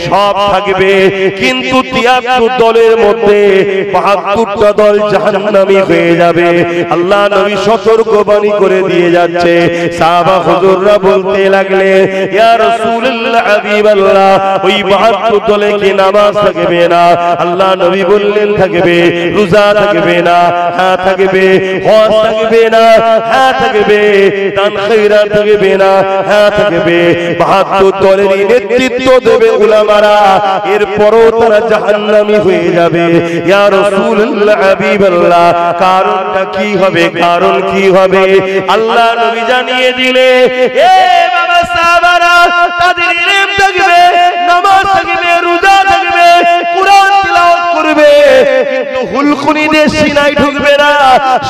সব থাকবে, কিন্তু 73 দলের মধ্যে 72টা দল জাহান্নামী হয়ে যাবে। আল্লাহ নবী সতর্কবাণী করে দিয়ে যাচ্ছে। সাহাবা হুজুররা বলতে লাগলে, ইয়া রাসূলুল্লাহ হাবিবাল্লাহ, ওই 72 দলে কি নামাজ থাকবে না? আল্লাহ নবী বললেন থাকবে। রোজা থাকবে না? হ্যাঁ থাকবে। হজ থাকবে না? হ্যাঁ থাকবে। দান খয়রাত থাকবে না? হ্যাঁ থাকবে। 72 দলেরই নেতৃত্ব দেবে উলামারা, এরপরও তারা জাহান্নামী হয়ে যাবে। ইয়া রাসূলুল্লাহ হাবিবাল্লাহ, কারণটা কি হবে? কারণ কি হবে? আল্লাহ নবী জানিয়ে দিলে, এ বাবা সাহাবারা, তাদের ইলম থাকবে, নামাজ থাকবে, রোজা থাকবে, কুরআন তিলাওয়াত করবে, কিন্তু হুলকুনিদের সিনায় ঢুকবে না।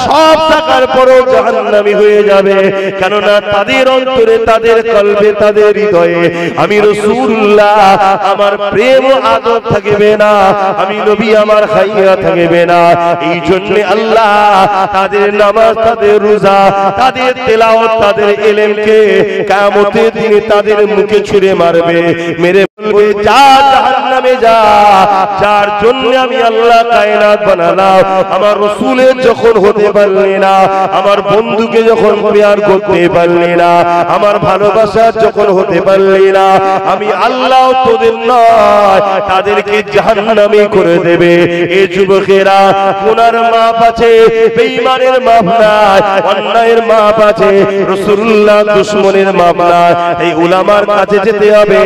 সব থাকার পরও জাহান্নামী হয়ে যাবে। কেননা তাদের অন্তরে, তাদের কলবে, তাদের হৃদয়ে আমি রাসূলুল্লাহ, আমার প্রেম ও আদব থাকবে না, আমি নবী আমার হাইয়া থাকবে না। এই জন্য আল্লাহ তাদের নামাজ, তাদের রোজা, তাদের তেলাওয়াত, তাদের ইলমকে কিয়ামতের দিনে তাদের মুখে ছুঁড়ে মারবে, মেরে বলবে, যা জাহান্নামে যা, যার জন্য আমি আল্লাহ কায়নাত বানালাম। আমার রাসূলের যখন হতে পারলে না, আমার বন্ধুকে যখন প্যার করতে পারলে না, আমার ভালোবাসা যখন হতে পারলে না, আমি আল্লাহ তোদের নয়, তাদেরকে জাহান্নামী করে দেবে। এই যুবকেরা, গুনার মাপ আছে, বেঈমানের মাপ নাই, অন্যায়ের মাপ আছে, রাসূলুল্লাহ দুশমনের মাপ নাই। এই উলামার কাছে যেতে হবে,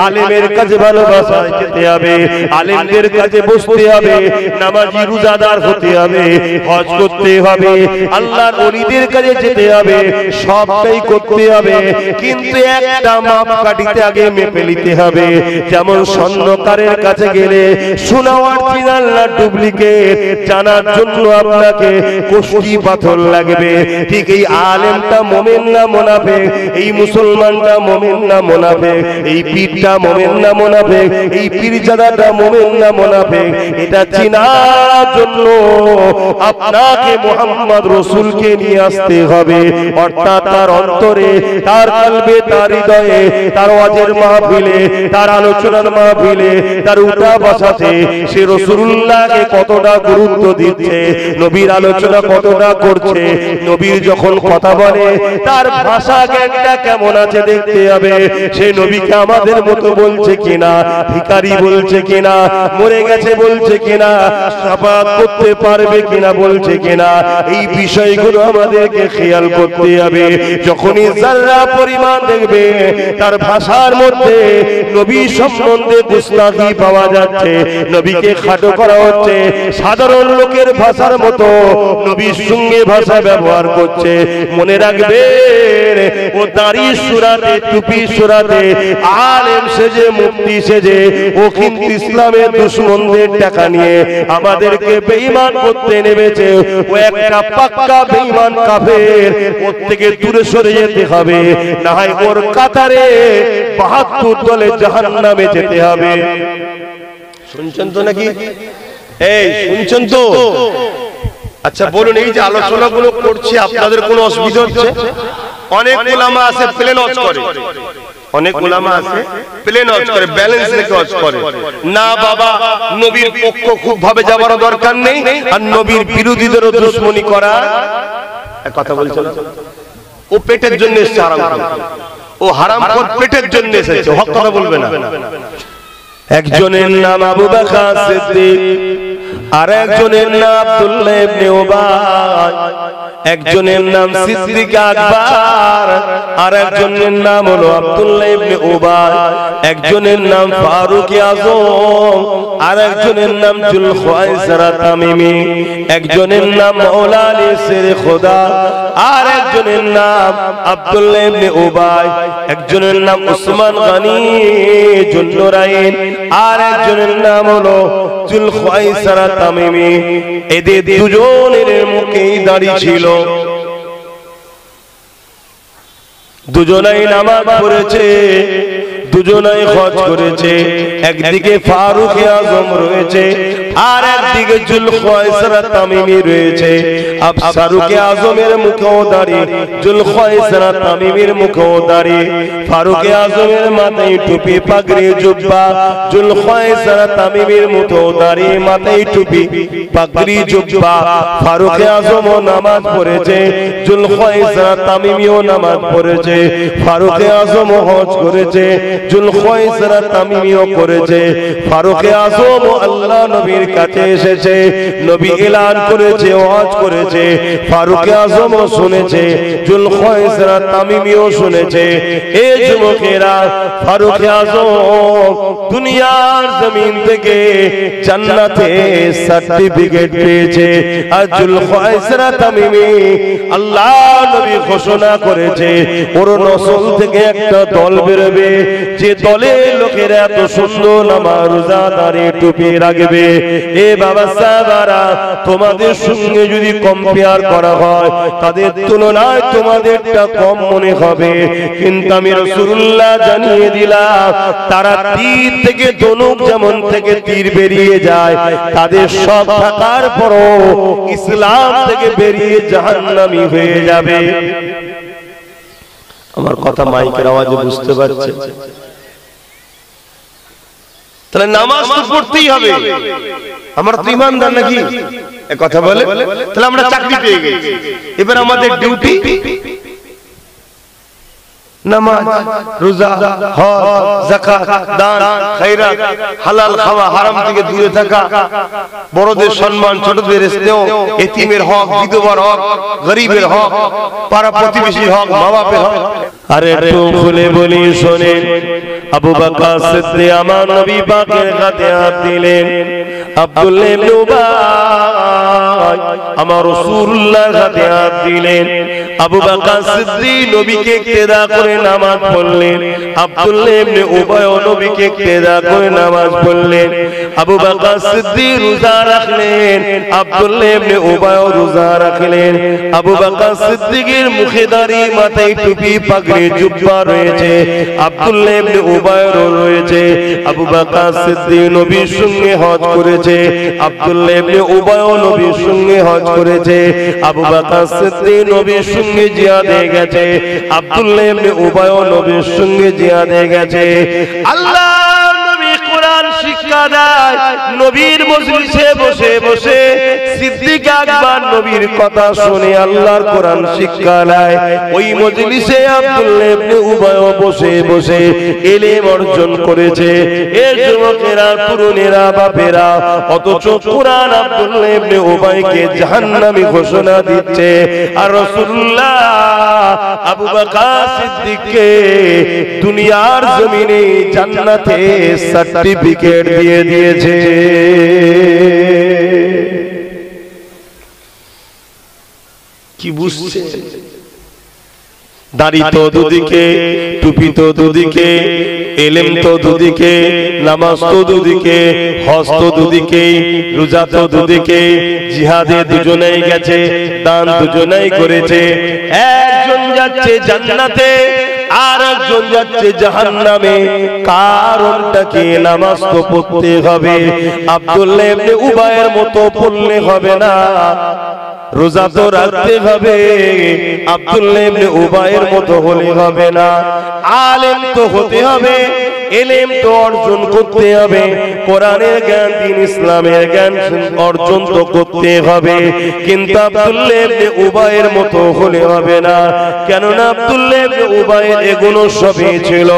আলেমের কাছে ভালোবাসায় যেতে হবে, আলেমদের কাছে বসতে হবে, নামাজি রোজাদার হতে হবে, হজ করতে হবে, আল্লাহর ওলিদের কাছে যেতে হবে, সবটাই করতে হবে। কিন্তু একটা মাপ কাটিতে আগে মেপে নিতে হবে। যেমন স্বর্ণকারের কাছে গেলে সোনা অরিজিনাল না ডুপ্লিকেট জানার জন্য আপনাকে কোষ্ঠী পাথর লাগবে, ঠিক এই আলেমটা মুমিন না মুনাফিক, এই মুসলমানটা মুমিন না মুনাফিক, এই পীরটা মুমিন না মুনাফিক, এই পীরজাদাটা মুমিন না মুনাফিক, এটা চেনার জন্য আপনাকে মুহাম্মদ রাসূলকে নিয়ে আসতে হবে। অর্থাৎ তার অন্তরে, তার কলবে, তার হৃদয়ে, তার ওয়াজের মাহফিলে, তার আলোচনার মাহফিলে, তার উঠা বসাতে সে রাসূলুল্লাহকে কতটা গুরুত্ব দিচ্ছে, নবীর আলোচনা কতটা করছে, নবীর যখন কথা বলে তার ভাষা জ্ঞানটা কেমন আছে দেখতে হবে। সে নবীকে আমাদের মতো বলছে কিনা, ভিখারি বলছে কিনা, মরে গেছে বলছে কিনা, শাফাত করতে পারবে কিনা বলছে কিনা, এই বিষয়গুলো আমাদেরকে খেয়াল করতে হবে। যখনই যারা পরিমাণ দেখবে তার ভাষার মধ্যে নবী সম্বন্ধে গুস্তাখি পাওয়া যাচ্ছে, নবীকে খাটো করা হচ্ছে, সাধারণ লোকের ভাষার মতো নবীর সঙ্গে ভাষা ব্যবহার করছে, মনে রাখবেন ও দাড়ি সুরাতে, টুপি সুরাতে, আলেম সেজে, মুফতি সেজে, ও কিন্তু ইসলামের দুশমনদের টাকা নিয়ে আমাদেরকে বেঈমান করতে নেমেছে। ও একটা পাক্কা বেঈমান কাফের, ওর থেকে দূরে সরে যেতে হবে, না হয় ওর কাতারে 72 দলে জাহান্নামে যেতে হবে। শুনছেন তো নাকি? এই শুনছেন তো? আচ্ছা বলুন, এই যে আলোচনাগুলো করছি আপনাদের কোনো অসুবিধা হচ্ছে? অনেক উলামা আছে প্লেন ওয়াজ করে, অনেক উলামা আছে প্লেন ওয়াজ করে, ব্যালেন্স রেখে ওয়াজ করে না। বাবা, নবীর পক্ষ খুব ভাবে যাবার দরকার নেই, আর নবীর বিরোধীদেরও দুশমনি করা কথা বলছে না। ও পেটের জন্য এসেছে হারাম করে, ও হারাম করে পেটের জন্য এসেছে, হক কথা বলবে না। একজনের নাম আবু বকর সিদ্দিক, আর একজনের নাম আব্দুল্লাহ ইবনে উবাই, একজনের নাম সিদ্দিক আকবর, আর একজনের নাম হলো আব্দুল্লাহ ইবনে উবাই, একজনের নাম ফারুক আযম, আর একজনের নাম যুলখায়সারা তামিমি, একজনের নাম মাওলা আলী শেরে খোদা, আর একজনের নাম আব্দুল্লাহ ইবনে উবাই, একজনের নাম উসমান গনি জুন্নুরাইন, আর একজনের নাম হলো যুলখায়সারা তামিমি। এদের দুজনের মুখেই দাড়ি ছিল, দুজনাই নামাজ পড়েছে, দুজনাই হজ করেছে। একদিকে ফারুক আযম রয়েছে, আর একদিকে জুলখায়সারা তামিমি রয়েছে। ফারুকে আজমের মুখেও দাঁড়িয়ে জুলখায়সারা তামিমির মুখেও দাঁড়িয়ে, ফারুকে আজমের মাথায় টুপি পাগড়ি জুব্বা, জুলখায়সারা তামিমির মুখেও দাঁড়িয়ে মাথায় টুপি পাগড়ি জুব্বা। ফারুকে আজমও নামাজ পড়েছে, জুলখায়সারা তামিমিও নামাজ পড়েছে। ফারুকে আজমও হজ করেছে, জুলখায়সারা তামিমিও করেছে। ফারুকে আজম আল্লাহ নবীর কাছে এসেছে, নবী এলান করেছে, ওয়াজ করেছে। ফারুকে আজমও শুনেছে, জুলখায়সারা তামিমিও শুনেছে। এই যুবকেরা, ফারুকে আজম দুনিয়ার জমিন থেকে জান্নাতে সার্টিফিকেট পেয়েছে, আর জুলখায়সারা তামিমি আল্লাহ নবী ঘোষণা করেছে ওর নসল থেকে একটা দল বেরোবে, যে দলের লোকেরা এত সুন্দর নামাজ রোজা দাঁড়িয়ে টুপি রাখবে। এ বাবা সাহাবারা, তোমাদের সঙ্গে যদি কম্পেয়ার করা হয়, তাদের তুলনায় তোমাদেরটা কম মনে হবে, কিন্তু আমি রাসূলুল্লাহ জানিয়ে দিলাম, তারা তীর থেকে ধনুক যেমন থেকে তীর বেরিয়ে যায়, তাদের সব থাকার পরও ইসলাম থেকে বেরিয়ে জাহান্নামী হয়ে যাবে। আমার কথা মাইকের আওয়াজে বুঝতে পারছে? তাহলে নামাজ তো পড়তেই হবে। আমরা তো ইমানদার নাকি? এ কথা বলে তাহলে আমরা চাকরি পেয়ে গেছি। এবার আমাদের ডিউটি নামাজ, রোজা, হজ, যাকাত, দান, খায়রাত, হালাল খাওয়া, হারাম থেকে দূরে থাকা, বড়দের সম্মান, ছোটদের স্নেহ, এতিমের হক, বিধবার হক, গরিবের হক, পাড়া প্রতিবেশীর হক, মা বাপের হক। আরে একটু খুলে বলি শোনেন, আবু বকর সিদ্দিক আমার নবী পাকের হাতে হাত দিলেন। আব্দুল্লাহ ইবনে উবাই আমার রাসূলুল্লাহর হাতে হাত দিলেন। আবু বকর সিদ্দিক নবীকে ইক্তেদা করে নামাজ পড়লেন, আব্দুল্লাহ ইবনে উবাই নবীকে ইক্তেদা করে নামাজ পড়লেন। আবু বকর সিদ্দিক রোজা রাখলেন, আব্দুল্লাহ ইবনে উবাই রোজা রাখলেন। আবু বকর সিদ্দিকের মুখে দাড়ি, মাথায় টুপি পাগড়ি জুব্বা রয়েছে, আব্দুল্লাহ ইবনে উবাই রয়েছে। আবু বকর সিদ্দিক নবীর সঙ্গে হজ করেছে, আব্দুল্লাহ ইবনে উবাই নবীর সঙ্গে হজ করেছে। আবু বকর সিদ্দিক নবীর সঙ্গে জিহাদে গেছে, আব্দুল্লাহ ইবনে উবাই নবীর সঙ্গে জিহাদে গেছে। আল্লাহ নবী কোরআন শিক্ষা দেয়, নবীর মজলিসে বসে বসে সিদ্দিক আকবর নবীর কথা শুনে আল্লাহর কোরআন শিক্ষা দেয়। ওই মজলিসে আব্দুল্লাহ ইবনে উবাই বসে বসে ইলম অর্জন করেছে। এই যুবকেরা, তরুণেরা, বাপেরা, অথচ কোরআন আব্দুল্লাহ ইবনে উবাইকে জাহান্নামী ঘোষণা দিচ্ছে, আর রাসূলুল্লাহ আবু বকর সিদ্দিককে দুনিয়ার জমিনে জান্নাতে সার্টিফিকেট দিয়ে দিয়েছে। কি বুঝছে? দাড়ি তো দুদিকে, টুপি তো দুদিকে, ইলম তো দুদিকে, নামাজ তো দুদিকে, হজ তো দুদিকে, রোজা তো দুদিকে, জিহাদে দুজনেই গেছে, দান দুজনেই করেছে। একজন যাচ্ছে জান্নাতে, আর একজন যাচ্ছে জাহান্নামে। কারণটা কি? নামাজ তো পড়তে হবে, আব্দুল্লাহ ইবনে উবাইয়ের মতো পড়লে হবে না, রোজা তো রাখতে হবে, আব্দুল্লাহ ইবনে উবাইয়ের মতো হলে হবে না। আলেম তো হতে হবে, ইলম তো অর্জন করতে হবে, কোরআনের জ্ঞান, দ্বীন ইসলামের জ্ঞান অর্জন তো করতে হবে, কিন্তু আব্দুল্লাহ ইবনে উবাইয়ের মতো হলে হবে না। কেননা আব্দুল্লাহ ইবনে উবাইয়ের এগুলো সবই ছিল,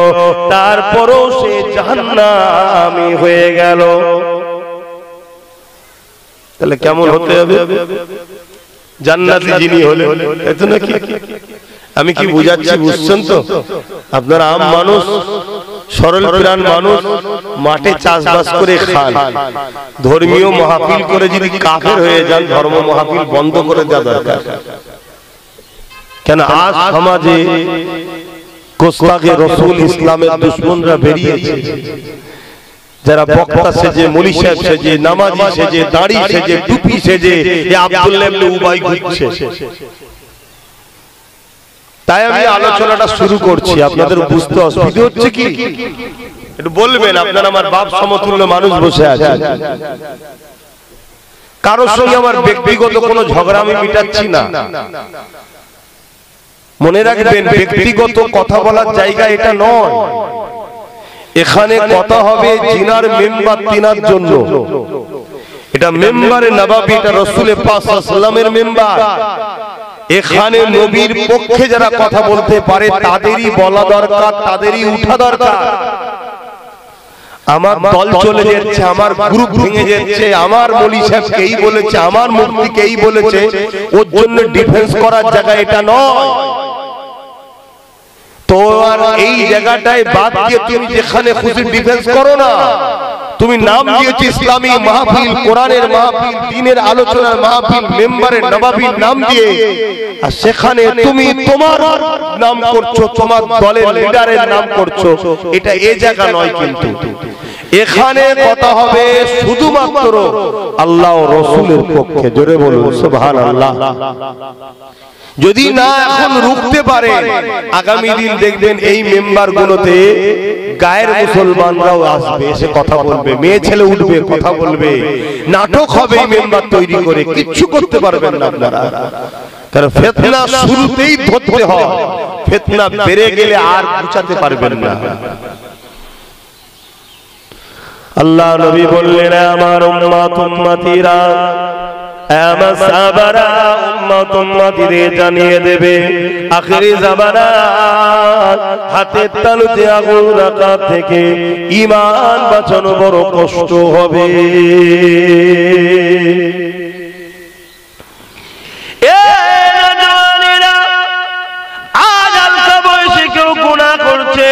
তারপরও সে জাহান্নামী হয়ে গেল। তাহলে কেমন হতে হবে? জান্নাতি যিনি হলেন, এত নাকি? আমি কি বুঝাচ্ছি বুঝছেন তো? আপনারা আম মানুষ, সরল প্রাণ মানুষ, মাঠে চাষবাস করে খান, ধর্মীয় মাহফিল করে যদি কাফের হয়ে যান, ধর্ম মাহফিল বন্ধ করে দেওয়া দরকার। কেন আজ সমাজে গোস্তাকে রসুল ইসলামের দুশমনরা বেরিয়েছে, যারা বক্তা সেজে, মৌলী সাহেব সেজে, নামাজি সেজে, দাড়ি সেজে, টুপি সেজে আব্দুল্লাহ ইবনে উবাই ঘুরছে। তাই আমি আলোচনাটা শুরু করছি, আপনাদের বুঝতে অসুবিধা হচ্ছে কি? একটু বলবেন, আপনারা আমার বাপ সমতুল্য মানুষ বসে আছেন, কারোর সঙ্গে আমার ব্যক্তিগত কোনো ঝগড়া আমি মিটাচ্ছি না। মনে রাখবেন, ব্যক্তিগত কথা বলার জায়গা এটা নয়। এখানে কথা হবে জিনার মেম্বার তিনার জন্য। এটা মেম্বারে নবাবী, এটা রাসূলের পাক সাল্লাল্লাহু আলাইহি ওয়াসাল্লামের মেম্বার। এখানে নবীর পক্ষে যারা কথা বলতে পারে তাদেরই বলা দরকার, তাদেরই উঠা দরকার। আমার দল চলে যাচ্ছে, আমার গ্রুপ ভেঙে যাচ্ছে, আমার মৌলী সাহেব এই বলেছে, আমার মুফতি এই বলেছে, ওর জন্য ডিফেন্স করার জায়গা এটা নয়। তো আর এই জায়গাটায় বাদ দিয়ে তুমি যেখানে খুশি ডিফেন্স করো না। তুমি নাম দিয়েছো ইসলামী মাহফিল, কোরআনের মাহফিল, দ্বীনের আলোচনার মাহফিল, মেম্বারে নবাবীর নাম দিয়ে, আর সেখানে তুমি তোমার নাম করছো, তোমার দলের লিডারের নাম করছো। এটা এই জায়গা নয়। কিন্তু এখানে কথা হবে শুধুমাত্র আল্লাহ ও রাসূলের পক্ষে। জোরে বলুন সুবহানাল্লাহ। যদি না এখন রুখতে পারে, আগামী দিন দেখবেন এই মেম্বারগুলোতে গায়ের মুসলমানরাও আসবে, এসে কথা বলবে, মেয়ে ছেলে উঠবে, কথা বলবে, নাটক হবে এই মেম্বার তৈরি করে। কিচ্ছু করতে পারবেন না আপনারা, কারণ ফিতনা শুরুতেই ধরতে হয়। ফিতনা বেড়ে গেলে আর বুঝাতে পারবেন না। আল্লাহ নবী বললেন, আমার উম্মত উম্মতিরা, আমার সাহাবারা উম্মত উম্মতিদের জানিয়ে দেবে আখিরি জামানা হাতের তালুতে আগুন রাখা থেকে ঈমান বাঁচানো বড় কষ্ট হবে। আজ হালকা বয়সে কেউ গুনাহ করছে,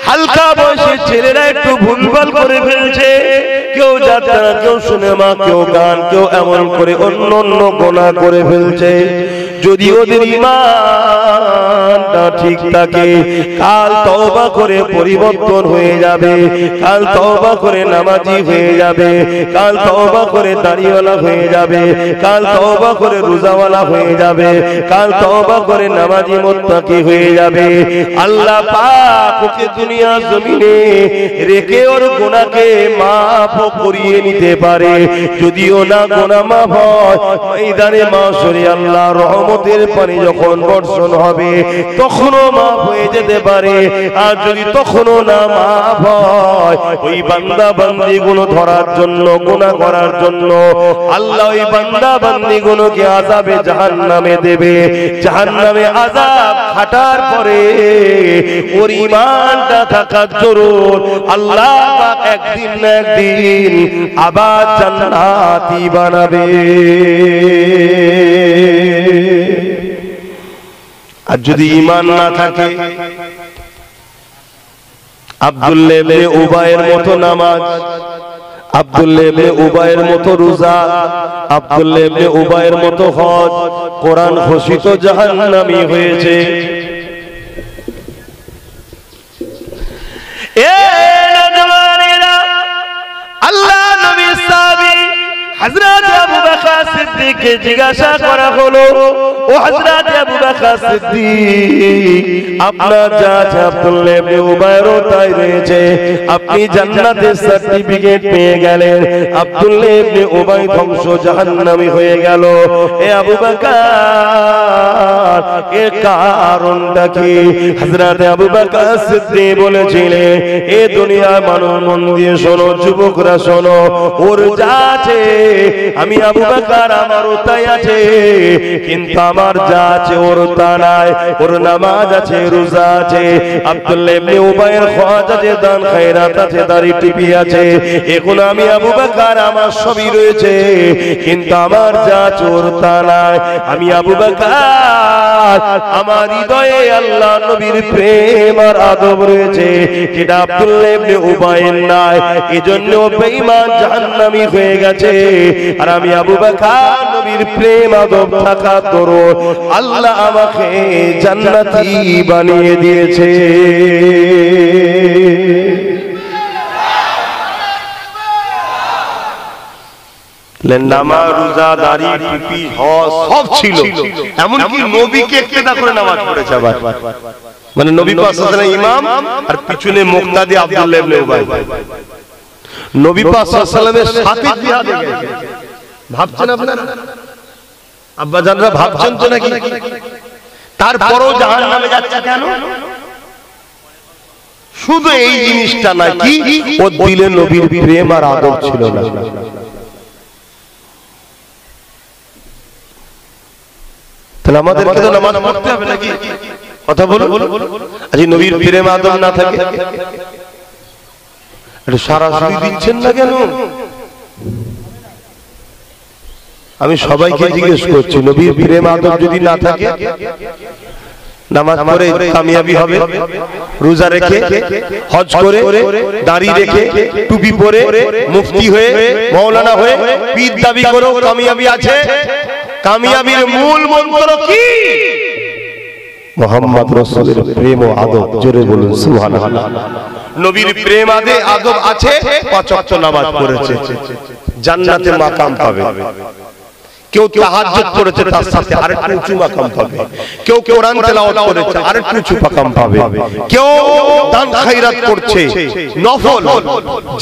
হালকা বয়সে ছেলেরা একটু ভুলভাল করে ফেলছে, কেউ যাত্রা, কেউ সিনেমা, কেউ গান, কেউ এমন করে অন্য অন্য গুনাহ করে ফেলছে। যদি ওদের ঈমানটা ঠিক থাকে, কাল তওবা করে পরিবর্তন হয়ে যাবে, কাল তওবা করে নামাজি হয়ে যাবে, কাল তওবা করে দাড়িওয়ালা হয়ে যাবে, কাল তওবা করে রোজাওয়ালা হয়ে যাবে, কাল তওবা করে নামাজি মুত্তাকি হয়ে যাবে। আল্লাহ পাক ওকে দুনিয়া জমিনে রেখে ওর গুনাহকে মাফ করিয়ে নিতে পারে। যদিও না গুনাহ মাফ হয়, ময়দানে মাশরে আল্লাহর রহমতের পানি যখন বর্ষণ হবে তখনও মাফ হয়ে যেতে পারে। আর যদি তখনও না মাফ হয়, ওই বান্দা বান্দীগুলো ধরার জন্য, গুনাহ করার জন্য আল্লাহ ওই বান্দা বান্দীগুলোকে আযাবে জাহান্নামে দেবে। জাহান্নামে আযাব খাটার পরে ওর ঈমানটা থাকা জরুর। আল্লাহ পাক একদিন না একদিন আবার জান্নাতি বানাবে। আর যদি ঈমান না থাকে, আব্দুল্লাহ ইবনে উবাইয়ের মতো নামাজ, আব্দুল্লাহ ইবনে উবাইয়ের মতো রোজা, আব্দুল্লাহ ইবনে উবাইয়ের মতো হজ, কোরআন ঘোষিত জাহান্নামী হয়েছে। আল্লাহ নবী সাহাবী হযরত আবু বকর সিদ্দিককে জিজ্ঞাসা করা হলো, ও হযরত আবু বকর সিদ্দিক, আপনার যা আব্দুল্লাহ ইবনে উবাইর তাই রয়েছে, আপনি জান্নাতের সার্টিফিকেট পেয়ে গেলেন, আব্দুল্লাহ ইবনে উবাই ধ্বংস জাহান্নামী হয়ে গেল। এ আবু বকর, এর কারণটা কি? হযরত আবু বকর সিদ্দিক বলেছিলেন, এ দুনিয়ার মানুষ মন দিয়ে শোনো, যুবকরা শোনো, ওর যা আছে আমি আবু বকর আমারও তাই আছে, কিন্তু আমার যা আছে ওর তা নাই। ওর নামাজ আছে, রোজা আছে, আব্দুল্লাহ ইবনে উবাইয়ের হজ আছে, দান খায়রাত আছে, দাড়ি টুপি আছে, এগুলো আমি আবু বকর আমার সবই রয়েছে, কিন্তু আমার যা আছে ওর তা নাই। আমি আবু বকর, আমার হৃদয়ে আল্লাহ নবীর প্রেম আর আদব রয়েছে, যেটা আব্দুল্লাহ ইবনে উবাইয়ের নাই। এজন্য বেঈমান জাহান্নামী হয়ে গেছে। আর আমি আবু বকর নবীর প্রেম আদব থাকা দরুন আল্লাহ আমাকে জান্নাতি বানিয়ে দিয়েছে। নামাজ, রোজা, দাড়ি, টুপি, হজ সব ছিল, এমনকি নবীকে ইক্তেদা করে নামাজ পড়েছে। আবার মানে নবী পাক সাল্লাল্লাহু আলাইহি ওয়াসাল্লাম ইমাম আর পিছনে মুক্তাদি আব্দুল্লাহ ইবনে উবাই। নবী পাক সাল্লাল্লাহু আলাইহি ওয়াসাল্লামের সাথে জিহাদে গেছে, ভাবছেন আপনারা? আব্বাজানরা ভাবছেন তো নাকি? তারপরও জাহান্নামে যাচ্ছে কেন? শুধু এই জিনিসটা নাকি ওর দিলে নবীর প্রেম আর আদব ছিল না। তাহলে আমাদেরকে তো নামাজ পড়তে হবে নাকি? কথা বলুন। আজ নবীর প্রেম আদব না থাকে এটা সরাসরি দিচ্ছেন না কেন? আমি সবাইকে জিজ্ঞেস করছি, নবীর প্রেম আদব যদি না থাকে নামাজ পড়ে কামিয়াবি হবে? রোজা রেখে, হজ করে, দাড়ি রেখে, টুপি পরে, মুফতি হয়ে, মাওলানা হয়ে পীর দাবি করো, কামিয়াবি আছে? কামিয়াবির মূল মন্ত্র কি? মুহাম্মদ রাসূলের প্রেম ও আদব। জোরে বলুন সুবহানাল্লাহ। নবীর প্রেম আদব আছে, পাঁচ ওয়াক্ত নামাজ পড়েছে, জান্নাতে মাকাম পাবে। কেউ তাহাজ্জুদ করেছে, তার সাথে আরেকটু উঁচু মাকাম পাবে। কেউ কোরআন তেলাওয়াত করেছে, আরেকটু উঁচু মাকাম পাবে। কেউ দান খায়রাত করছে, নফল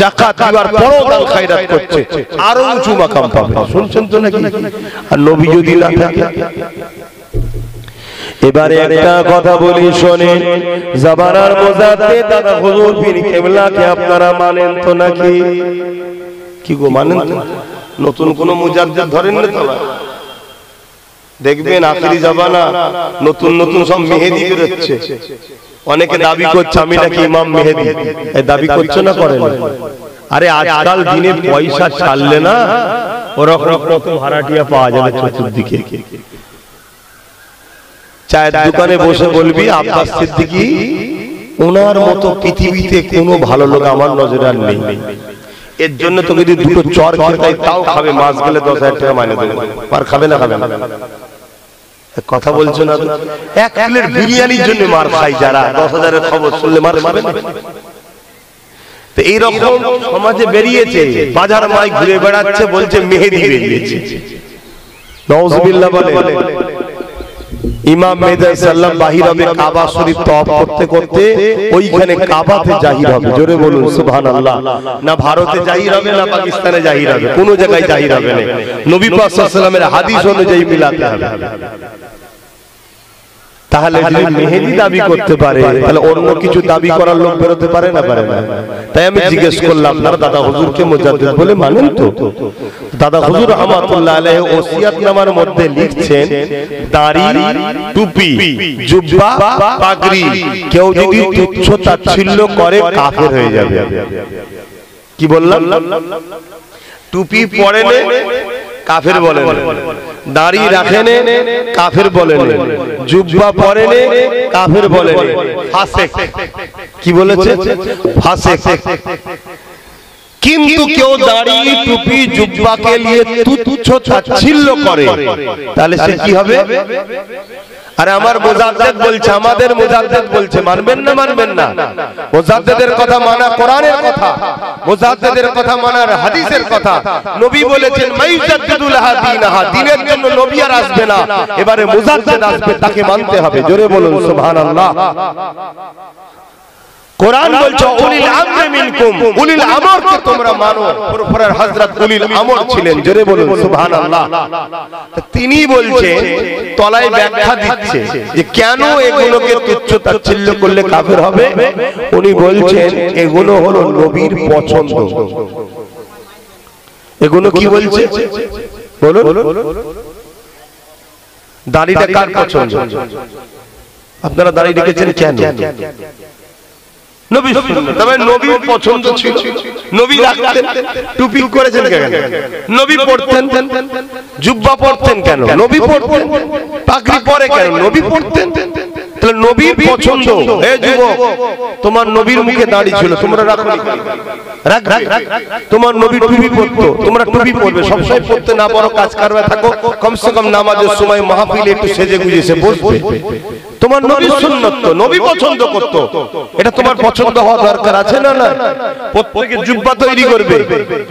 যাকাত দেওয়ার পরও দান খায়রাত করছে, আরো উঁচু মাকাম পাবে। শুনছেন তো নাকি? আর নবী যদি না থাকে? এবারে একটা কথা বলি শোনেন, জামানার মুজাদ্দিদ দাদা হুজুর পীর কেবলাকে আপনারা মানেন তো নাকি? কি গো, মানেন তো? নতুন কোন মুজাদ্দিদ ধরেন না তো? দেখবেন আখিরি জামানা নতুন নতুন সব মেহেদি বেরোচ্ছে। অনেকে দাবি করছে আমি নাকি ইমাম মেহেদি। এই দাবি করছে না, করেন? আরে আজকাল দিনে পয়সা ছাড়লে না ওরকম রকম ভাড়াটিয়া পাওয়া যাবে চতুর্দিকে। চায়ের দোকানে বসে বলবি আব্বাস সিদ্দিকী, ওনার মতো পৃথিবীতে কোনো ভালো লোক আমার নজরে আর নেই। এর জন্য তো যদি দুটো চর খেতে তাও খাবে, মাস গেলে 10,000 টাকা মাইনে দেবে। আর খাবে না? খাবে না? কথা বলছো না? এক প্লেট বিরিয়ানির জন্য মার খাই যারা, 10,000-এর খবর শুনলে মার খাবে না? তো এইরকম সমাজে বেরিয়েছে, বাজার মাই ঘুরে বেড়াচ্ছে, বলছে মেহেদি বেরিয়েছে। নাউজুবিল্লাহ বলে। ইমাম মেহদি সাল্লাম বাহির হবে কাবা শরীফ তওয়াফ করতে করতে, ওইখানে কাবাতে জাহির হবে। জোরে বলুন সুবহানাল্লাহ। না ভারতে জাহির হবে, না পাকিস্তানে জাহির হবে, কোন জায়গায় জাহির হবে না। নবী পাক সাল্লাল্লাহু আলাইহি ওয়াসাল্লামের হাদিস অনুযায়ী মিলাতে হবে। তাহলে যদি মেহেদি দাবি করতে পারে, তাহলে অন্য কিছু দাবি করার লোক বেরোতে পারে না? পারে না? তাই আমি জিজ্ঞেস করলাম, আপনারা দাদা হুজুরকে মুজাদ্দিদ বলে মানেন তো? দাদা হুজুর রাহমাতুল্লাহ আলাইহি ওসিয়াতনামার মধ্যে লিখছেন, দাড়ি, টুপি, জুব্বা, পাগড়ি কেউ যদি তুচ্ছ তাচ্ছিল্য করে কাফের হয়ে যাবে। কি বললাম? টুপি পরে নে কাফের বলে, দাড়ি রাখে নে কাফের বলে, জুব্বা পরে নে কাফের বলে, ফাসেক। কি বলেছে? ফাসেক। কিন্তু কেউ দাড়ি, টুপি, জুব্বাকে নিয়ে তুচ্ছ তাচ্ছিল্য করে, তাহলে সে কি হবে? আরে আমার মুজাদ্দিদ বলছে, আমাদের মুজাদ্দিদ বলছে, মানবেন না? মানবেন না? মুজাদ্দিদের কথা মানা কোরআনের কথা, মুজাদ্দিদের কথা মানার হাদিসের কথা। নবী বলেছেন মাইজাদ্দিদুল হাদিনাহা, দ্বীনের জন্য নবী আর আসবে না, এবারে মুজাদ্দিদ আসবে, তাকে মানতে হবে। জোরে বলুন সুবহানাল্লাহ। কোরআন বলছে উলিল আমরি মিনকুম, উলিল আমরকে তোমরা মানো। প্রফেসর হযরত উলিল আমর ছিলেন। জোরে বলুন সুবহানাল্লাহ। তিনি বলছেন, তলায় ব্যাখ্যা দিচ্ছে যে কেন এগুলোকে তুচ্ছ তাচ্ছিল্য করলে কাফের হবে। উনি বলছেন এগুলো হলো নবীর পছন্দ। এগুলো কি বলছে বলুন? দাড়িটা কার পছন্দ? আপনারা দাড়ি রেখেছেন কেন? নবী সুন্নাত, তবে নবীর পছন্দ ছিল, নবী রাখতেন। টুপি করেছেন কেন? নবী পড়তেন। জুব্বা পড়তেন কেন? নবী পড়তেন। পাগড়ি পরে কেন? নবী পড়তেন। তাহলে নবীর পছন্দ। হে যুবক, তোমার নবীর মুখে দাড়ি ছিল, তোমরা রাখো। রাখ রাখ। তোমার নবী টুপি পরতো, তোমরা টুপি পরবে। সবসময় পড়তে না পারো, কাজ কারবার থাকো, কমসে কম নামাজের সময় মাহফিলে একটু সেজে গুজে এসে বসবে। তোমার নবীর সুন্নাত তো, নবী পছন্দ করতো, এটা তোমার পছন্দ হওয়া দরকার আছে না? না, প্রত্যেকে জুব্বা তৈরি করবে,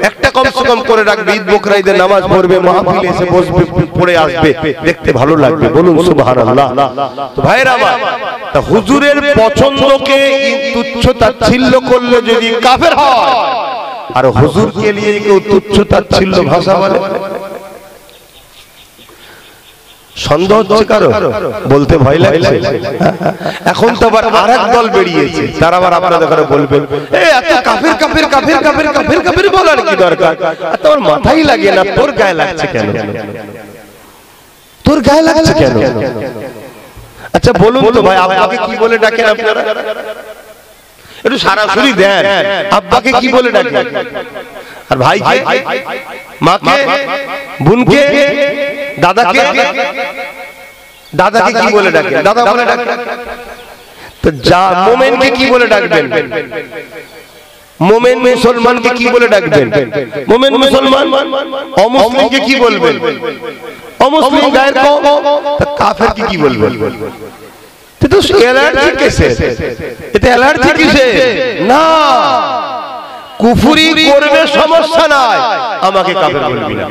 একটা কমসে কম করে রাখবে, ঈদ বকরা ঈদের নামাজ পড়বে, মাহফিলে এসে বসবে, পড়ে আসবে, দেখতে ভালো লাগবে। বলুন সুবহানাল্লাহ। তো ভাইরা আমার, তা হুজুরের পছন্দকে তুচ্ছ তাচ্ছিল্য করলে যদি কাফের হয়, আর হুজুরকে নিয়ে কেউ তুচ্ছ তাচ্ছিল্য ভাষা বলে, সন্দেহ হচ্ছে কারো? বলতে ভয় লাগছে? এখন তো আবার আরেক দল বেরিয়েছে, তারা আবার আপনাদের ঘরে বলবেন এত কাফের কাফের কাফের কাফের কাফের কাফের বলার কি দরকার? তোর মাথাই লাগে না, তোর গায়ে লাগছে কেন? তোর গায়ে লাগছে কেন? আচ্ছা বলুন তো ভাই, আব্বাকে কি বলে ডাকেন আপনারা? একটু সরাসরি দেন, আব্বাকে কি বলে ডাকেন? আর ভাইকে, মাকে, বোনকে, দাদাকে, দাদাকে কি বলে ডাকেন? দাদা বলে ডাকেন। তো যা মোমেনকে কি বলে ডাকবেন? মোমেন মুসলমানকে কি বলে ডাকবেন? মোমেন মুসলমান। অমুসলিমকে কি বলবেন? অমুসলিম গায়ের কম। কাফেরকে কি বলবেন? তো অ্যালার্জি কিসে? এটা অ্যালার্জি কিসে? না, কুফরি করবে সমস্যা নাই, আমাকে কাফের বলবি না।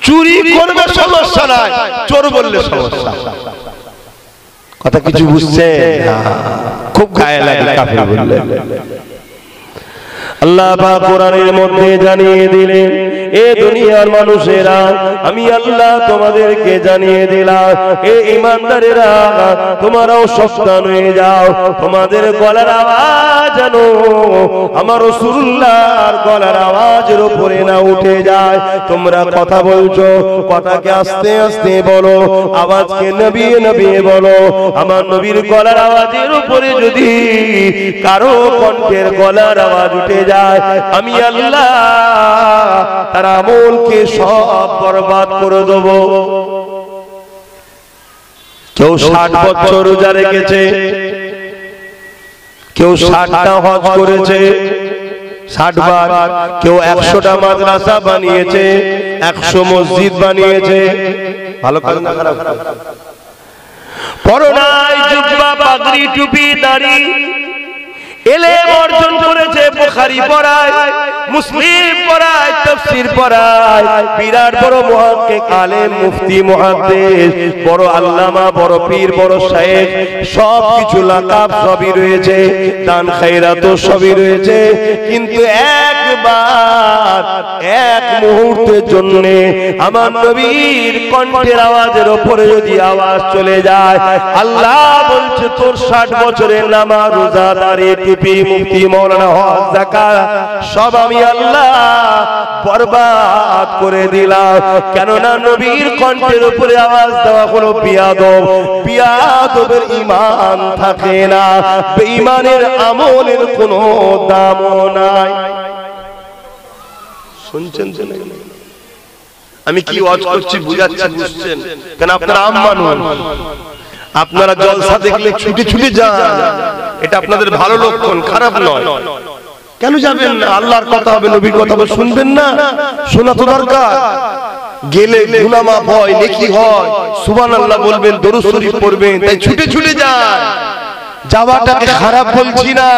চুরি করবে সমস্যা নাই, চোর বললে সমস্যা। কথা কিছু বুঝছেন? খুব গায়ে লাগে কাফের বললে। আল্লাহ পাক কোরআনের মধ্যে জানিয়ে দিলেন, এ দুনিয়ার মানুষেরা, আমি আল্লাহ তোমাদেরকে জানিয়ে দিলাম, এ ঈমানদারেরা, তোমরাও সাবধান হয়ে যাও, তোমাদের গলার আওয়াজ যেন আমার রাসূলুল্লাহর গলার আওয়াজের উপরে না উঠে যায়। তোমরা কথা বলছো, কথাকে আস্তে আস্তে বলো, আওয়াজকে নবিয়ে নবিয়ে বলো। আমার নবীর গলার আওয়াজের উপরে যদি কারো কণ্ঠের গলার আওয়াজ উঠে যায়, আমি আল্লাহ তার আমলকে সব বরবাদ করে দেব। কেউ 60 বছর রোজা রেখেছে, কেউ 60টা হজ করেছে 60 বার, কেউ 100টা মাদ্রাসা বানিয়েছে, 100 মসজিদ বানিয়েছে। ভালো কাজ না খারাপ? পরনাই জুব্বা পাগড়ি টুপি দাড়ি, ইলম অর্জন করেছে, বুখারী পড়ায়, মুসলিম পড়ায়, তাফসীর পড়ায়, বিরাট বড় মুহাক্কিক, আলেম, মুফতি, মুহাদ্দিস, বড় আল্লামা, বড় পীর, বড় শায়েখ, সব কিছু লাকাব সবই রয়েছে, দান খায়রাত সবই রয়েছে। কিন্তু একবার এক মুহূর্তের জন্য আমার নবীর কণ্ঠের আওয়াজের উপরে যদি আওয়াজ চলে যায়, আল্লাহ বলছে তোর 60 বছরের নামাজ, রোজা, দাড়ি, টুপি, মুফতি, মাওলানা, হজ, যাকাত সব আমি আল্লাহ বরবাদ করে দিলাম। কেননা নবীর কণ্ঠের উপরে আওয়াজ দেওয়া হলো বিয়াদব, বিয়াদবের ঈমান থাকে না, বেঈমানের আমলের কোনো দামও নাই। শুনছেন? আমি কি ওয়াজ করছি বুঝাচ্ছি, বুঝছেন? কেন আপনারা আম মানুষ, আপনারা জলসা দেখলে ছুটে ছুটে যান, এটা আপনাদের ভালো লক্ষণ, খারাপ নয়। কেন যাবেন না? আল্লাহর কথা হবে, নবীর কথা হবে, শুনবেন না? শোনা তো দরকার। গেলে গুনাহ মাফ হয়, নেকি হয়, সুবহানাল্লাহ বলবেন, দরুদ শরীফ পড়বেন, তাই ছুটে ছুটে যান। যাওয়াটাকে খারাপ বলছি না,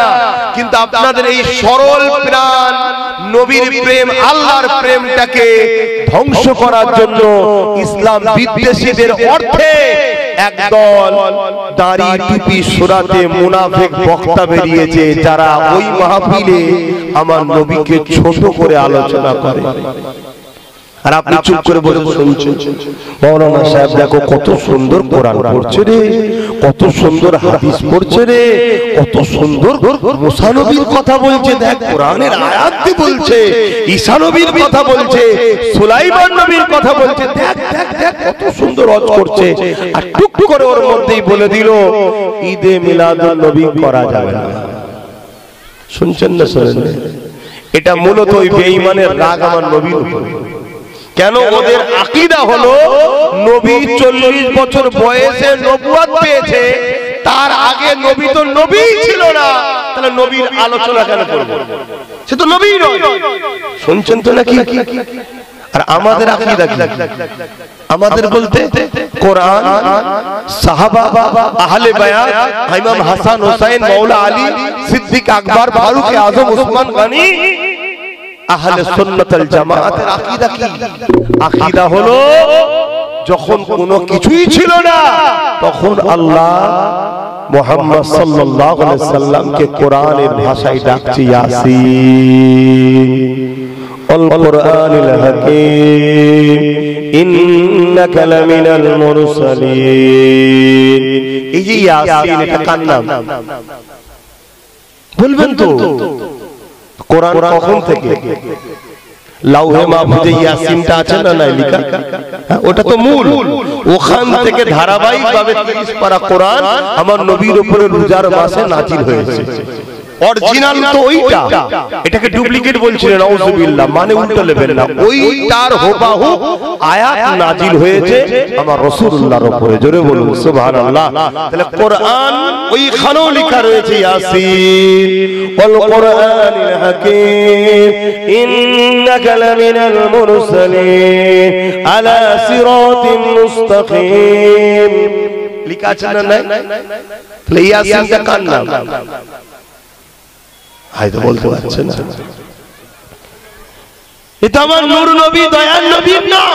কিন্তু আপনাদের এই সরল প্রাণ নবীর প্রেম, আল্লাহর প্রেমটাকে ধ্বংস করার জন্য ইসলাম বিদ্বেষীদের অর্থে একদল দাড়ি টুপি সুরাতে মুনাফিক বক্তা বেরিয়েছে, যারা ওই মাহফিলে আমার নবীকে ছোট করে আলোচনা করে। আর আপনি চুপ করে বসে শুনছেন। মাওলানা সাহেব দেখো কত সুন্দর কোরআন পড়ছে রে, কত সুন্দর হাদিস পড়ছে রে, কত সুন্দর মুসা নবীর কথা বলছে, দেখ কোরআনের আয়াত দিয়ে বলছে, ঈসা নবীর কথা বলছে, সুলাইমান নবীর কথা বলছে, দেখ দেখ দেখ কত সুন্দর ওয়াজ করছে। আর টুক করে ওর মধ্যেই বলে দিল ঈদে মিলাদুন নবী করা যাবে না। শুনছেন না? শুনেন? এটা মূলত ওই বেঈমানের রাগ আমার নবীর উপর। কেন? ওদের আকীদা হলো নবী 40 বছর বয়সে নবুয়ত পেয়েছে, তার আগে নবী তো নবীই ছিল না, তাহলে নবীর আলোচনা কেন করব? সে তো নবী নয়। শুনছেন তো নাকি? আর আমাদের আকীদা কি? আমাদের বলতে কোরআন, সাহাবা, আহলে বায়াত, ইমাম হাসান হোসেন, মাওলা আলী, সিদ্দিক আকবর, ফারুক আজম, উসমান গনি, আহলে সুন্নাত ওয়াল জামাতের আকীদা কি? আকীদা হলো যখন কোনো কিছুই ছিল না, তখন আল্লাহ মুহাম্মদ সাল্লাল্লাহু আলাইহি সাল্লামকে কোরআনের ভাষায় ডাকছে, ইয়াসিন ওয়াল কুরআনিল হাকীম ইন্নাকা লামিনাল মুরসালিন। এই যে ইয়াসিন, এটা কার নাম বলবেন তো? কোরআন কখন থেকে? লাউহে মাহফুজে ইয়াসিনটা আছে না নাই লেখা? ওটা তো মূল। ওখান থেকে ধারাবাহিকভাবে 30 পারা কোরআন আমার নবীর উপরে রোজার মাসে নাজিল হয়েছে। অরিজিনাল তো ওইটা, এটাকে ডুপ্লিকেট বলছিলেন, আউযুবিল্লাহ, মানে উল্টো নেবেন না। ওইটার হুবহু আয়াত নাজিল হয়েছে আমার রাসূলুল্লাহর উপরে। জোরে বলুন সুবহানাল্লাহ। তাহলে কোরআন ওইখানেও লেখা রয়েছে ইয়াসিন ওয়াল কোরআনিল হাকীম ইন্নাকা লামিনাল মুরসালিন আলা সিরাতিন মুস্তাকিম। লেখা আছে না নাই? তাহলে ইয়াসিনটা কার নাম? হয়তো বলতে পারছে না। এটা আমার নূর নবী, দয়ার নবীর নাম।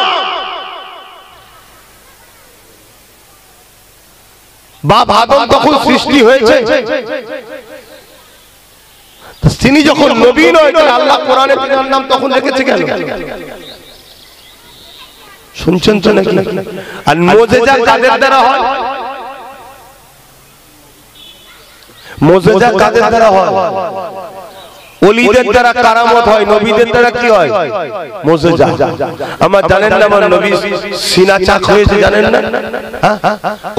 বাপ আদম তখন সৃষ্টি হয়েছে, তিনি যখন নবী নয়, আল্লাহ কোরআনে তার নাম তখন রেখেছে কেন? শুনছেন তো নাকি? আর মুজিজা কাদের দ্বারা হয়? মুজিজা কাদের দ্বারা হয়? ওলিদের দ্বারা কারামত হয়, নবীদের দ্বারা কি হয়? মুজিজা। আমার জানেন না আমার নবী সিনা চাক হয়েছে, জানেন না?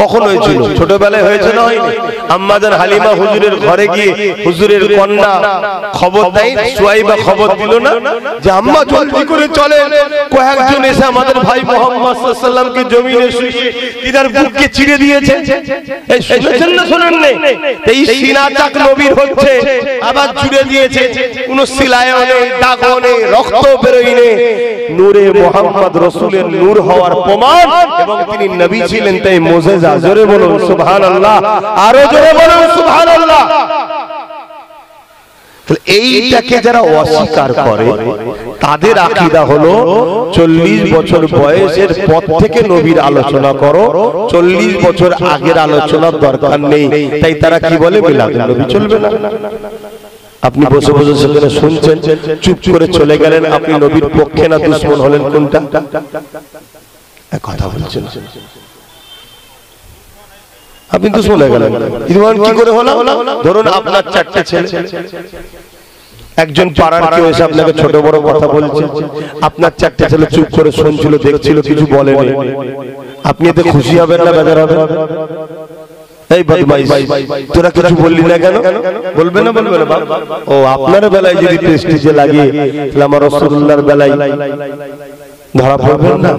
কখন হয়েছিল? ছোটবেলায় হয়েছে না হয়নি? আম্মাজান হালিমা হুজুরের ঘরে গিয়ে হুজুরের কন্যা খবর দেয়, সুয়াইবা খবর দিল না যে আম্মা জলদি করে চলে, কয়েকজন এসে আমাদের ভাই মুহাম্মদ সাল্লাল্লাহু আলাইহি সাল্লামকে জমিনে শুইয়ে তিনার বুককে চিড়ে দিয়েছে। এই শুনেছেন না শোনেন না? এই সিনা চাক নবীর হচ্ছে, আবার জুড়ে দিয়েছে, কোন সিলায়ও নেই, দাগও নেই, রক্ত বেরোয় নেই। নূরে মুহাম্মদ রাসূলের নূর হওয়ার প্রমাণ, এবং তিনি নবী ছিলেন, তাই মুজিজা। জোরে বলুন সুবহানাল্লাহ, আরো জোরে বলুন সুবহানাল্লাহ। এইটাকে যারা অস্বীকার করে তাদের আকীদা হলো 40 বছর বয়সের পর থেকে নবীর আলোচনা করো, 40 বছর আগের আলোচনার দরকার নেই। তাই তারা কি বলে? মিলাদুন নবী চলবে না। আপনি বসে বসে সেখানে শুনছেন, চুপ করে চলে গেলেন। আপনি নবীর পক্ষে না দুশমন হলেন? কোনটা? কথা বলছেন, আপনি দুশমন হয়ে গেলেন। ঈমান কি করে হলো? ধরুন আপনার 4টে ছেলে, একজন পাড়ার কেউ এসে আপনাকে ছোট বড় কথা বলছে, আপনার 4টে ছেলে চুপ করে শুনছিল, দেখছিল, কিছু বলেনি। আপনি এতে খুশি হবেন না বেজার হবেন? এই বদমাইশ, তোরা কিছু বললি না কেন? বলবে না? বলবে না? ও আপনার বেলায় যদি প্রেস্টিজে লাগে, তাহলে আমার রাসূলুল্লাহর বেলায় ধরা পড়বেন না।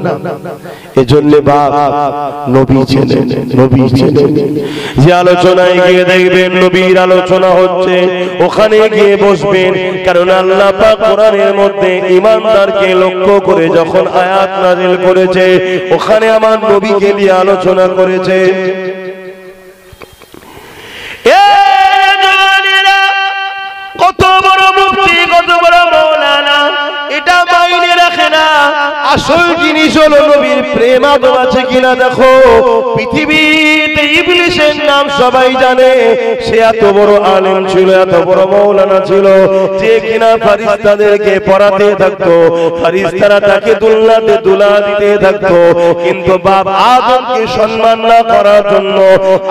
এজন্য বাপ নবী চেনেন, নবী চেনেন। যে আলোচনায় গিয়ে দেখবেন নবীর আলোচনা হচ্ছে, ওখানে গিয়ে বসবেন। কারণ আল্লাহ পাক কোরআনের মধ্যে ঈমানদারকে লক্ষ্য করে যখন আয়াত নাযিল করেছে, ওখানে আমার নবীকে নিয়ে আলোচনা করেছে। কত বড় মুফতি, কত বড় মাওলানা, এটা মাইনে রাখে না। আসল জিনিস হলো নবীর প্রেম আদব আছে কিনা দেখো। পৃথিবীতে ইবলিসের নাম সবাই জানে, সে এত বড় আলেম ছিল, এত বড় মাওলানা ছিল, যে কিনা ফেরেশতাদেরকে পড়াতে থাকতো, ফেরেশতারা তাকে দুলনাতে দুলা দিতে থাকতো। কিন্তু বাপ আদমকে সম্মান না করার জন্য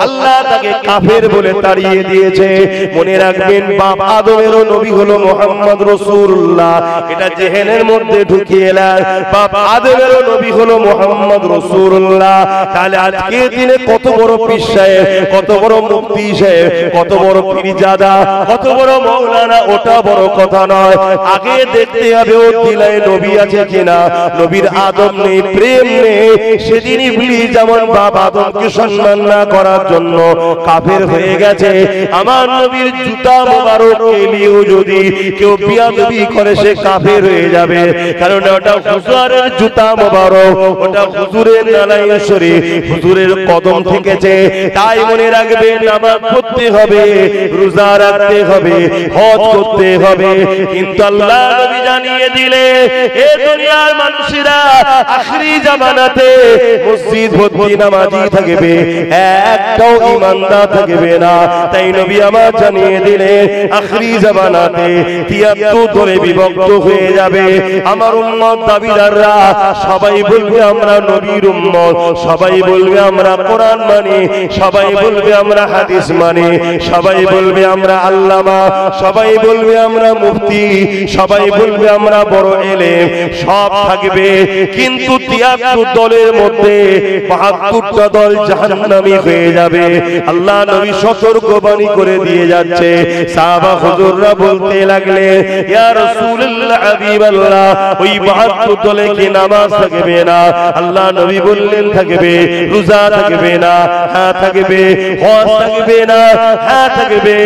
আল্লাহ তাকে কাফের বলে তাড়িয়ে দিয়েছে। মনে রাখবেন, বাপ আদমেরও নবী হলো মুহাম্মদ রাসূলুল্লাহ। এটা জেহেনের মধ্যে ঢুকিয়ে নেন, বাপ আদমেরও নবী হলো মুহাম্মদ রাসূলুল্লাহ। তাহলে আজকে দিনে কত বড় পীর সাহেব, কত বড় মুফতি সাহেব, কত বড় পীরজাদা, কত বড় মাওলানা, ওটা বড় কথা নয়। আগে দেখতে হবে ওর দিলায় নবী আছে কিনা। নবীর আদব নেই, প্রেম নেই। সেদিন ইবলিস যেমন বাপ আদমকে সম্মান না করার জন্য কাফের হয়ে গেছে, আমার নবীর জুতা মোবারক এলিও যদি কেউ বিয়াদবি করে সে কাফের হয়ে যাবে। কারণ ওটা হুজুরের জুতা মোবারক, ওটা হুজুরের নালায়ে শরীফ, হুজুরের কদম থেকেছে। তাই মনে রাখবে নামাজ পড়তে হবে, রোজা রাখতে হবে, হজ করতে হবে, কিন্তু আল্লাহ নবী জানিয়ে দিলে এ দুনিয়ার মানুষেরা আখিরি জামানাতে মসজিদ ভর্তি নামাজি থাকবে, একটাও ঈমানদার থাকবে না। তাই নবী আমার জানিয়ে দিলে আখিরি জামানাতে ৭৩ দলে বিভক্ত হয়ে যাবে। আমার উম্মত দাবিদাররা সবাই বলবে আমরা নবীর উম্মত, সবাই বলবে আমরা কোরআন মানি, সবাই বলবে আমরা হাদিস মানি, সবাই বলবে আমরা আল্লামা, সবাই বলবে আমরা মুফতি, সবাই বলবে আমরা বড় এলেম, সব থাকবে। কিন্তু ৭৩ দলের মধ্যে ৭২টা দল জাহান্নামী হয়ে যাবে। আল্লাহ নবী সতর্কবাণী করে দিয়ে যাচ্ছে। সাহাবা হুজুররা বলতে লাগলে ইয়া রাসূলুল্লাহ হাবিবাল্লাহ, ওই ৭২ দলে কি নামাজ থাকবে না? আল্লাহ নবী বললেন থাকবে। রোজা থাকবে না? হ্যাঁ থাকবে। হজ থাকবে না? হ্যাঁ থাকবে।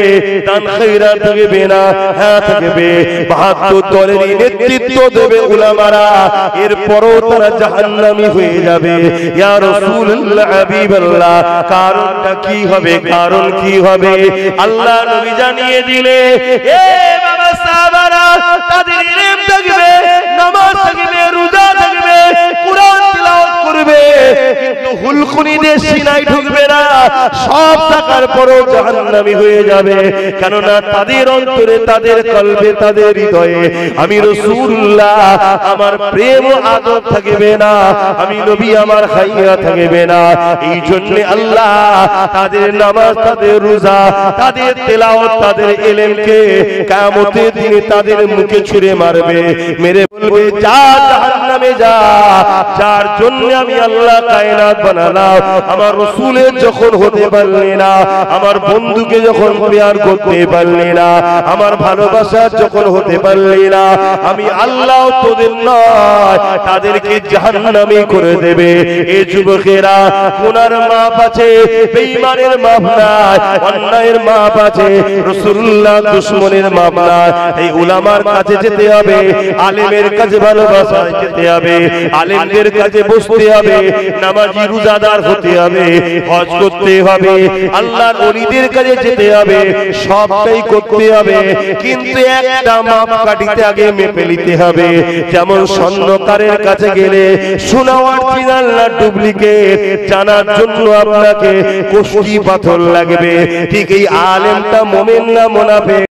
দান খয়রাত থাকবে না? হ্যাঁ থাকবে। ৭২ দলেরই নেতৃত্ব দেবে উলামারা, এরপরও তারা জাহান্নামী হয়ে যাবে। ইয়া রাসূলুল্লাহ হাবিবাল্লাহ, কারণটা কি হবে? কারণ কি হবে? আল্লাহ নবী জানিয়ে দিলে এ বাবা সাহাবারা, তাদের ইলম থাকবে, নামাজ থাকবে, রোজা থাকবে, কুরআন তিলাওয়াত করবে, কিন্তু হুলকুনিদের সিনায় ঢুকবে না। সব থাকার পরও জাহান্নামী হয়ে যাবে। কেননা তাদের অন্তরে, তাদের কলবে, তাদের হৃদয়ে আমি রাসূলুল্লাহ আমার প্রেম ও আদব থাকবে না, আমি নবী আমার হাইয়া থাকবে না। এই জন্য আল্লাহ তাদের নামাজ, তাদের রোজা, তাদের তেলাওয়াত, তাদের ইলমকে কিয়ামতের দিনে তাদের মুখে ছুঁড়ে মারবে, মেরে বলবে যা জাহান্নামে যা, যার জন্য আমি আল্লাহ কায়নাত বানালাম। আমার রাসূলের যখন হতে পারলি না, আমার বন্ধুকে যখন প্যার করতে পারলি না, আমার ভালোবাসা যখন হতে পারলি না, আমি আল্লাহ তোদের নয় তাদেরকে জাহান্নামী করে দেবে। এই যুবকেরা, গুনার মাপ আছে, বেঈমানের মাপ নাই, অন্যায়ের মাপ আছে, রাসূলুল্লাহ দুশমনের মাপ নাই। এই উলামার কাছে যেতে হবে, আলেমের কাছে ভালোবাসায় যেতে হবে, আলেমদের কাছে বসতে হবে, নামাজি রোজাদার হতে হবে, হজ করতে হবে, আল্লাহর ওলিদের কাছে যেতে হবে, সবটাই করতে হবে। কিন্তু একটা মাপ কাটিতে আগে মেপে নিতে হবে। যেমন স্বর্ণকারের কাছে গেলে সোনা অরিজিনাল না ডুপ্লিকেট জানার জন্য আপনাকে কোষ্ঠী পাথর লাগবে, ঠিক এই আলেমটা মুমিন না মুনাফিক